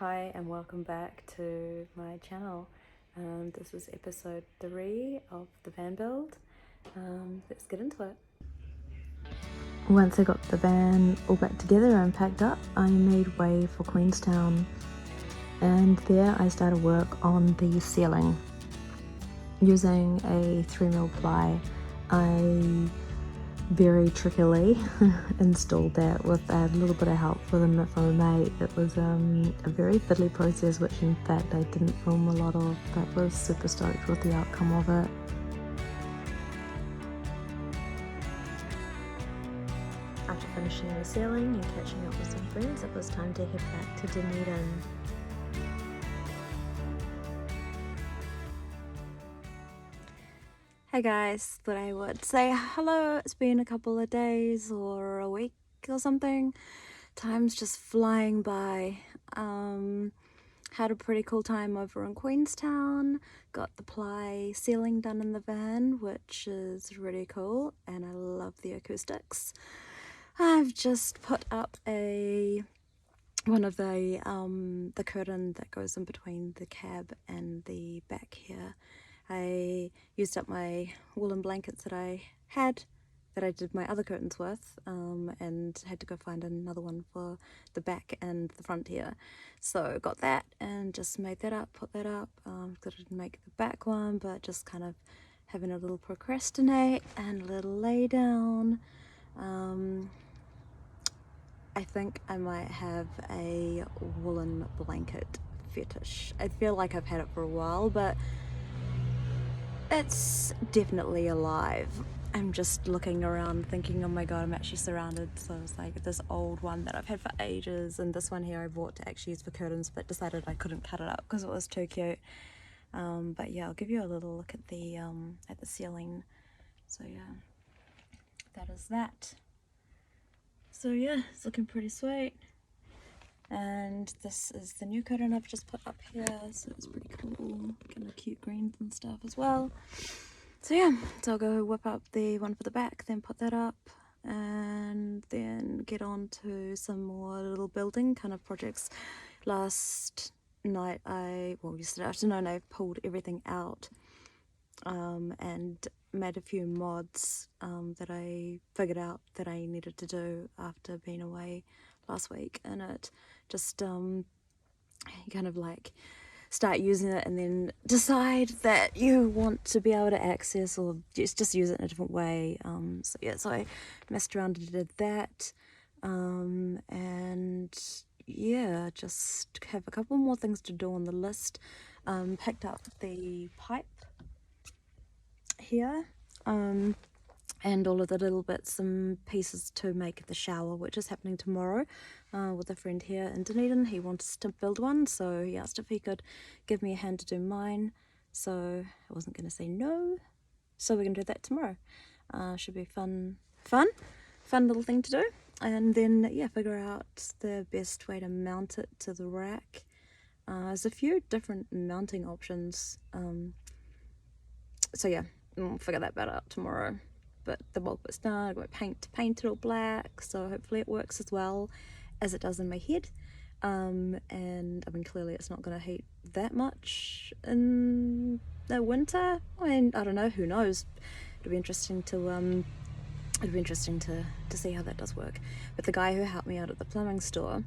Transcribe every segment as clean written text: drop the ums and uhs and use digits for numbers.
Hi and welcome back to my channel. This is episode 3 of the Vanbuild. Let's get into it. Once I got the van all back together and packed up, I made way for Queenstown, and there I started work on the ceiling. Using a 3mm ply, I very trickily installed that with a little bit of help from a mate. It was a very fiddly process, which in fact I didn't film a lot of, but was super stoked with the outcome of it. After finishing the ceiling and catching up with some friends, it was time to head back to Dunedin. Hey guys, thought I would say hello. It's been a couple of days or a week or something. Time's just flying by. Had a pretty cool time over in Queenstown. Got the ply ceiling done in the van, which is really cool, and I love the acoustics. I've just put up one of the curtain that goes in between the cab and the back here. I used up my woolen blankets that I did my other curtains with, and had to go find another one for the back and the front here. So got that and just made that up, put that up. Didn't make the back one, but just kind of having a little procrastinate and a little lay down. I think I might have a woolen blanket fetish. I feel like I've had it for a while, but it's definitely alive. I'm just looking around thinking, oh my god, I'm actually surrounded. So it's like this old one that I've had for ages, and this one here I bought to actually use for curtains, but decided I couldn't cut it up because it was too cute. But yeah, I'll give you a little look at the ceiling. So yeah, that is that. So yeah, it's looking pretty sweet. And this is the new curtain I've just put up here, so it's pretty cool. Kind of cute greens and stuff as well. So yeah, so I'll go whip up the one for the back, then put that up, and then get on to some more little building kind of projects. Last night yesterday afternoon I pulled everything out and made a few mods that I figured out that I needed to do after being away last week, and it just you kind of like start using it and then decide that you want to be able to access or just use it in a different way. So yeah, so I messed around and did that, and yeah, just have a couple more things to do on the list. Picked up the pipe here, and all of the little bits and pieces to make the shower, which is happening tomorrow with a friend here in Dunedin. He wants to build one, so he asked if he could give me a hand to do mine, so I wasn't going to say no. So we're going to do that tomorrow. Should be fun little thing to do, and then yeah, figure out the best way to mount it to the rack. There's a few different mounting options, so yeah, we'll figure that bit out tomorrow. But the bulk bit's done. I've got my paint to paint it all black, so hopefully it works as well as it does in my head. And I mean, clearly it's not going to heat that much in the winter. I mean, I don't know, who knows. It'll be interesting to see how that does work. But the guy who helped me out at the plumbing store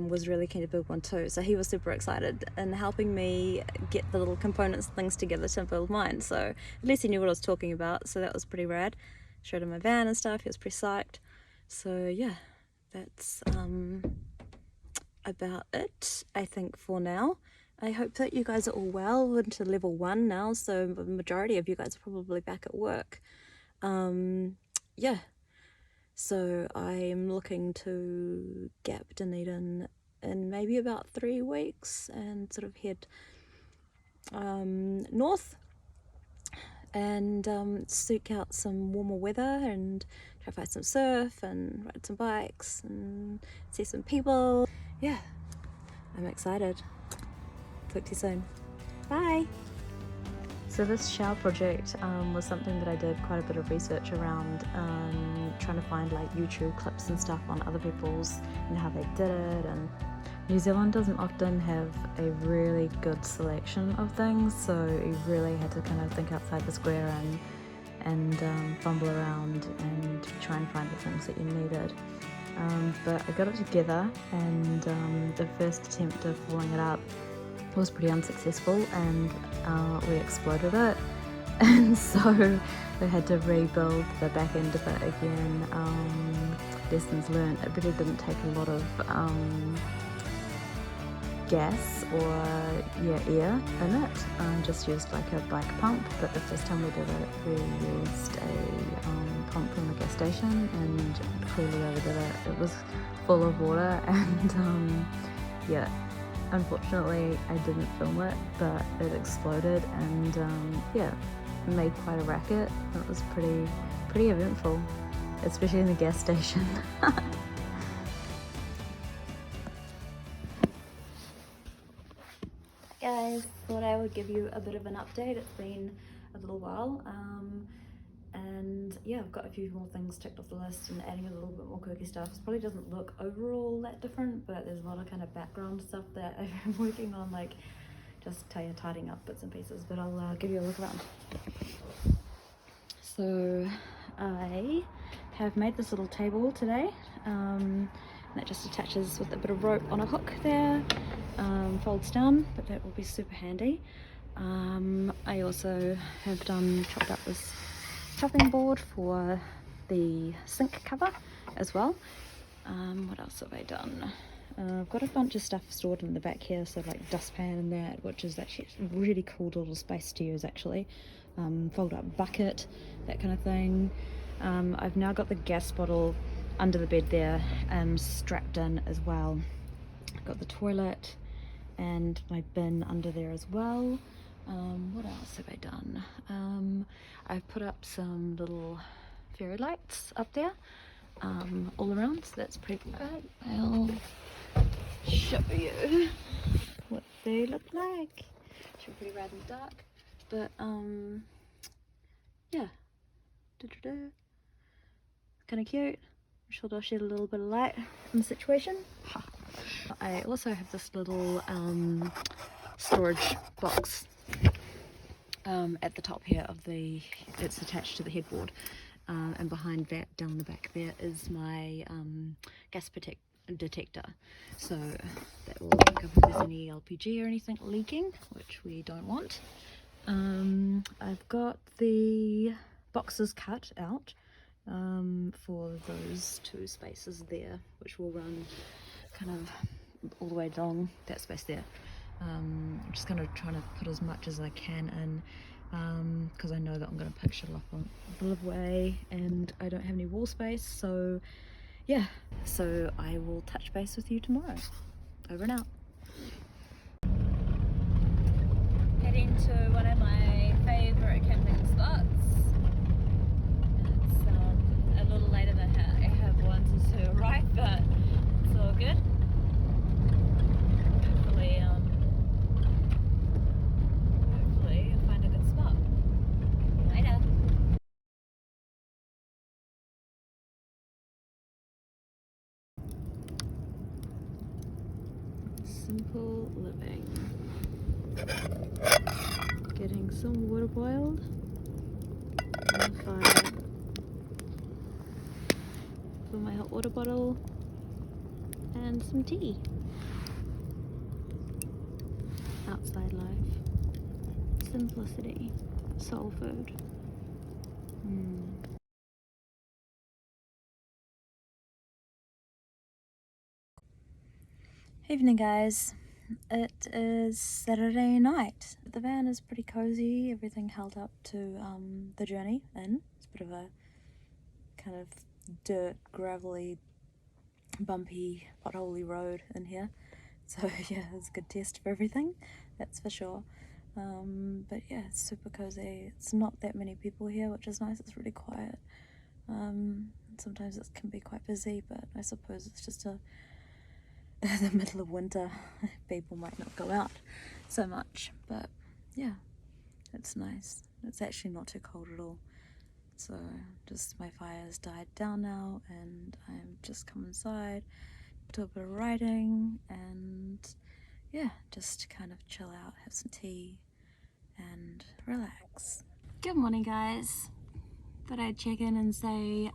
was really keen to build one too, so he was super excited and helping me get the little components and things together to build mine. So at least he knew what I was talking about, so that was pretty rad. Showed him my van and stuff, he was pretty psyched. So yeah, that's about it, I think, for now. I hope that you guys are all well into level 1 now, so the majority of you guys are probably back at work. Yeah, so I'm looking to gap Dunedin in maybe about 3 weeks and sort of head north and seek out some warmer weather and try to find some surf and ride some bikes and see some people. Yeah, I'm excited. Talk to you soon. Bye. So this shower project was something that I did quite a bit of research around, trying to find like YouTube clips and stuff on other people's and how they did it, and New Zealand doesn't often have a really good selection of things, so you really had to kind of think outside the square and fumble around and try and find the things that you needed. But I got it together, and the first attempt of pulling it up was pretty unsuccessful, and we exploded it. And so we had to rebuild the back end of it again. Lessons learned. It really didn't take a lot of gas or air in it. Just used like a bike pump, but the first time we did it we used a pump from the gas station and clearly overdid it. It was full of water and yeah, unfortunately I didn't film it, but it exploded and yeah, made quite a racket. It was pretty eventful, especially in the gas station. Guys, thought I would give you a bit of an update. It's been a little while, and yeah, I've got a few more things ticked off the list and adding a little bit more quirky stuff. It probably doesn't look overall that different, but there's a lot of kind of background stuff that I've been working on, like just tidying up bits and pieces, but I'll give you a look around. So I have made this little table today, and that just attaches with a bit of rope on a hook there, folds down, but that will be super handy. I also have chopped up this chopping board for the sink cover as well. What else have I done? I've got a bunch of stuff stored in the back here, so like dustpan and that, which is actually a really cool little space to use actually. Fold up bucket, that kind of thing. I've now got the gas bottle under the bed there, strapped in as well. I've got the toilet and my bin under there as well. What else have I done? I've put up some little fairy lights up there, all around, so that's pretty good. I'll show you what they look like. Should be pretty rad and dark, but yeah, kind of cute. I'm sure they'll shed a little bit of light in the situation. I also have this little storage box at the top here of it's attached to the headboard, and behind that, down the back there, is my gas detector, so that will look if there's any LPG or anything leaking, which we don't want. I've got the boxes cut out for those two spaces there, which will run kind of all the way along that space there. I'm just going to try to put as much as I can in, because I know that I'm going to pick shit up on a bit of way and I don't have any wall space, so yeah, so I will touch base with you tomorrow. Over and out. Heading to one of my favourite camping spots. It's a little later than I have wanted to arrive, but it's all good. Hopefully I'll find a good spot. Later. Simple living. Getting some water boiled on the fire. Fill my hot water bottle and some tea. Outside life. Simplicity. Soul food. Evening, guys. It is Saturday night. The van is pretty cozy. Everything held up to the journey in. It's a bit of a kind of dirt, gravelly, bumpy, potholey road in here. So yeah, it's a good test of everything, that's for sure. But yeah, it's super cozy. It's not that many people here, which is nice. It's really quiet. Sometimes it can be quite busy, but I suppose it's just the middle of winter. People might not go out so much, but yeah, it's nice. It's actually not too cold at all. So just my fire's died down now and I'm just come inside, do a bit of writing, and yeah, just kind of chill out, have some tea and relax. Good morning, guys. Thought I'd check in and say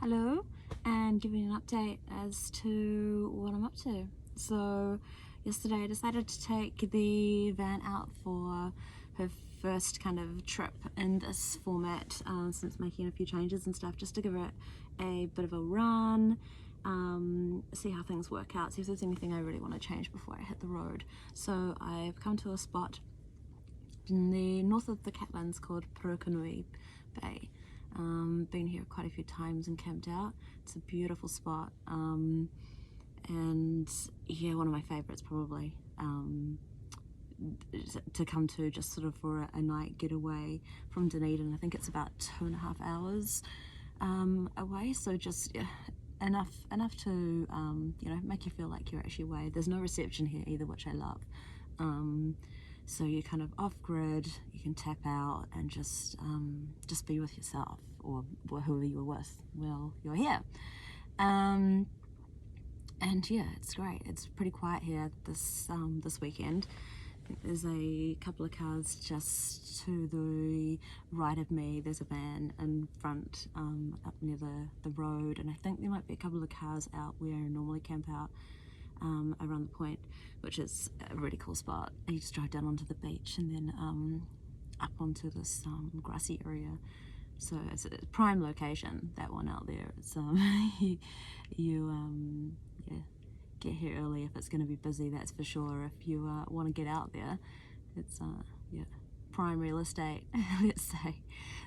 hello and give you an update as to what I'm up to. So yesterday I decided to take the van out for her first kind of trip in this format since making a few changes and stuff, just to give it a bit of a run, see how things work out, see if there's anything I really want to change before I hit the road. So I've come to a spot in the north of the Catlins called Purukanui Bay. Been here quite a few times and camped out. It's a beautiful spot, and yeah, one of my favorites probably to come to, just sort of for a night getaway from Dunedin. I think it's about 2.5 hours away, so just yeah, enough to you know, make you feel like you're actually away. There's no reception here either, which I love. So you're kind of off grid, you can tap out and just be with yourself or whoever you're with while you're here. And yeah, it's great. It's pretty quiet here this weekend. I think there's a couple of cars just to the right of me. There's a van in front up near the road, and I think there might be a couple of cars out where I normally camp out around the point, which is a really cool spot. You just drive down onto the beach and then up onto this grassy area. So it's a prime location, that one out there. It's you yeah, get here early if it's going to be busy, that's for sure. If you want to get out there, it's yeah, prime real estate, let's say.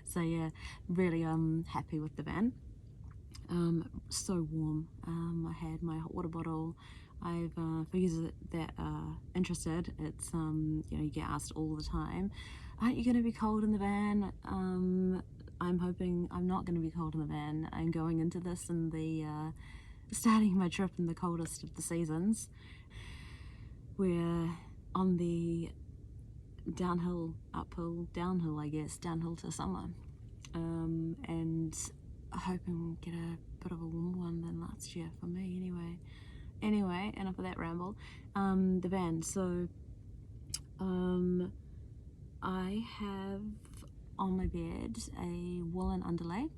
So yeah, really happy with the van. So warm. I had my hot water bottle. I've for users that are interested, it's you know, you get asked all the time, aren't you going to be cold in the van? I'm hoping I'm not going to be cold in the van. I'm going into this in the starting my trip in the coldest of the seasons. We're on the downhill I guess, downhill to summer, and hoping we'll get a bit of a warmer one than last year for me anyway. Enough of that ramble. The van, so I have on my bed a woolen underlay,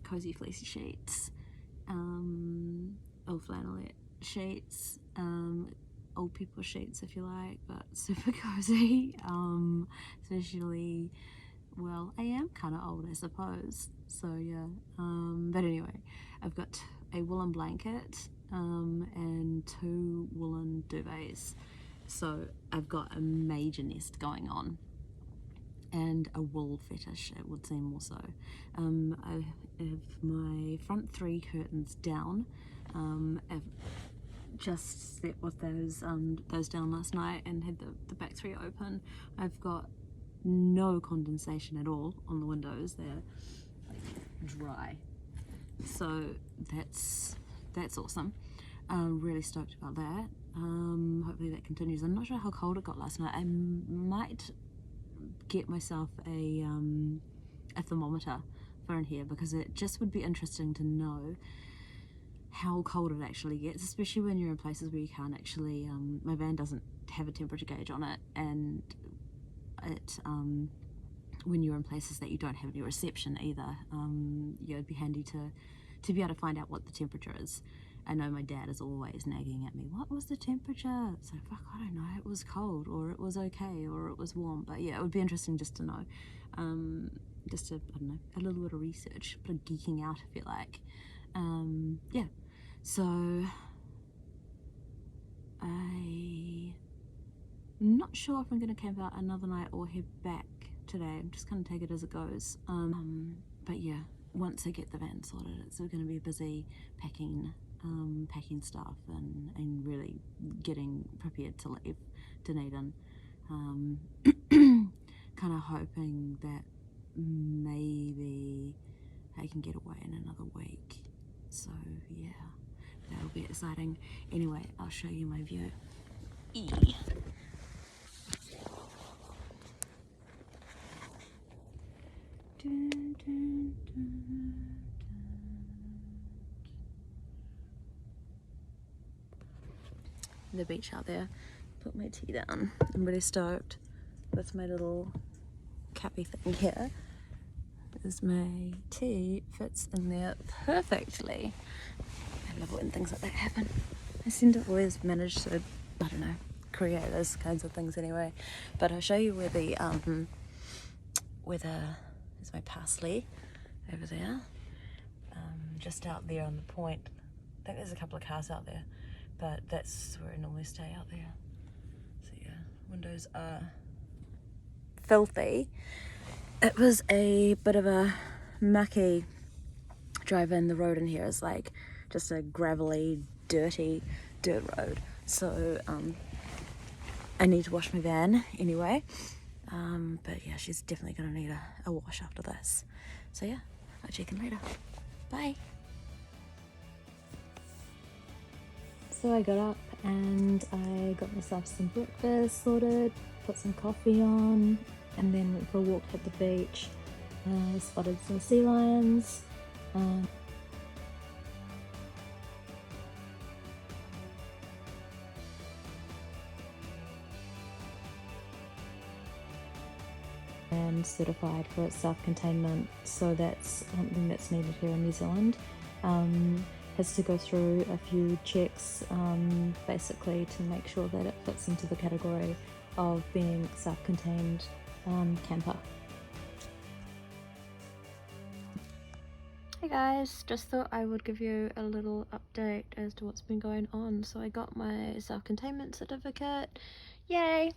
cozy fleecy sheets, old flannelette sheets, old people sheets if you like, but super cozy, especially, well, I am kind of old, I suppose, so yeah. But anyway, I've got a woolen blanket and 2 woolen duvets, so I've got a major nest going on, and a wool fetish, it would seem, more so. I have my front 3 curtains down. I've just slept with those down last night and had the back 3 open. I've got no condensation at all on the windows. They're like dry, so that's awesome. Really stoked about that. Hopefully that continues. I'm not sure how cold it got last night. I might get myself a thermometer for in here, because it just would be interesting to know how cold it actually gets, especially when you're in places where you can't actually, my van doesn't have a temperature gauge on it, and it when you're in places that you don't have any reception either, yeah, it'd be handy to be able to find out what the temperature is. I know my dad is always nagging at me, what was the temperature? So fuck, I don't know, it was cold, or it was okay, or it was warm. But yeah, it would be interesting just to know, just to, I don't know, a little bit of research, a bit of geeking out if you like. Yeah, so I'm not sure if I'm going to camp out another night or head back today. I'm just going to take it as it goes. But yeah, once I get the van sorted, it's going to be busy packing stuff and really getting prepared to leave Dunedin. Kind of hoping that maybe I can get away in another week. So yeah, that'll be exciting. Anyway, I'll show you my view. Dun, dun, dun. the beach out there. Put my tea down. I'm really stoked with my little cappy thing here. Is my tea fits in there perfectly. I love when things like that happen. I seem to always manage to, I don't know, create those kinds of things anyway. But I'll show you where the is my parsley over there. Just out there on the point. I think there's a couple of cars out there, but that's where I normally stay out there. So yeah, windows are filthy. It was a bit of a mucky drive in. The road in here is like just a gravelly, dirty dirt road. So I need to wash my van anyway. But yeah, she's definitely gonna need a wash after this. So yeah, I'll check in later. Bye. So I got up and I got myself some breakfast sorted, put some coffee on, and then went for a walk at the beach. Spotted some sea lions. And certified for its self-containment, so that's something that's needed here in New Zealand. Has to go through a few checks basically to make sure that it fits into the category of being self-contained camper. Hey guys, just thought I would give you a little update as to what's been going on. So I got my self-containment certificate, yay!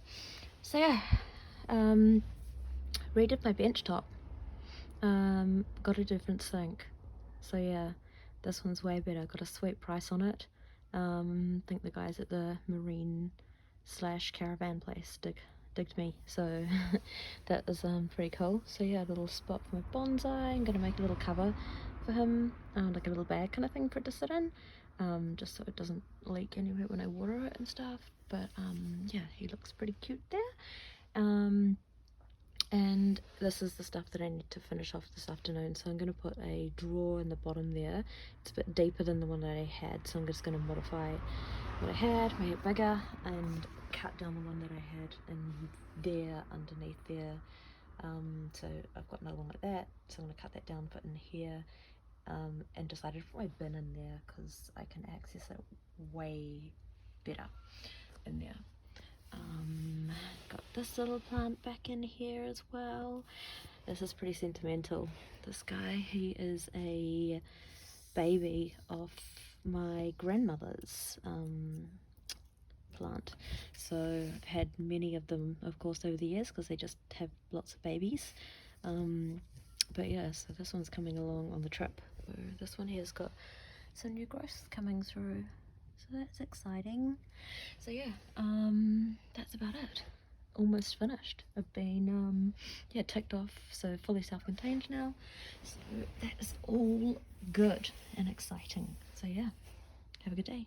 So yeah, redid my bench top, got a different sink, so yeah, this one's way better, got a sweet price on it. I think the guys at the marine / caravan place digged me, so that is pretty cool. So yeah, a little spot for my bonsai. I'm gonna make a little cover for him, like a little bag kind of thing for it to sit in, just so it doesn't leak anywhere when I water it and stuff. But yeah, he looks pretty cute there. And this is the stuff that I need to finish off this afternoon, so I'm going to put a drawer in the bottom there. It's a bit deeper than the one that I had, so I'm just going to modify what I had, make it bigger, and cut down the one that I had in there, underneath there. So I've got another one like that, so I'm going to cut that down, put in here, and decided to put my bin in there because I can access it way better in there. Got this little plant back in here as well. This is pretty sentimental. This guy, he is a baby of my grandmother's plant. So I've had many of them, of course, over the years because they just have lots of babies. But yeah, so this one's coming along on the trip. So this one here's got some new growth coming through. So that's exciting. So yeah, that's about it. Almost finished. I've been yeah, ticked off, so fully self-contained now. So that is all good and exciting. So yeah, have a good day.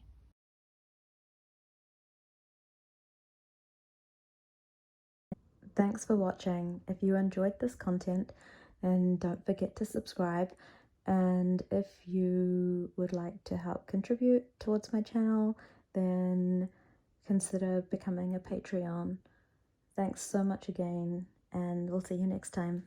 Thanks for watching. If you enjoyed this content, then don't forget to subscribe. And if you would like to help contribute towards my channel, then consider becoming a Patreon. Thanks so much again, and we'll see you next time.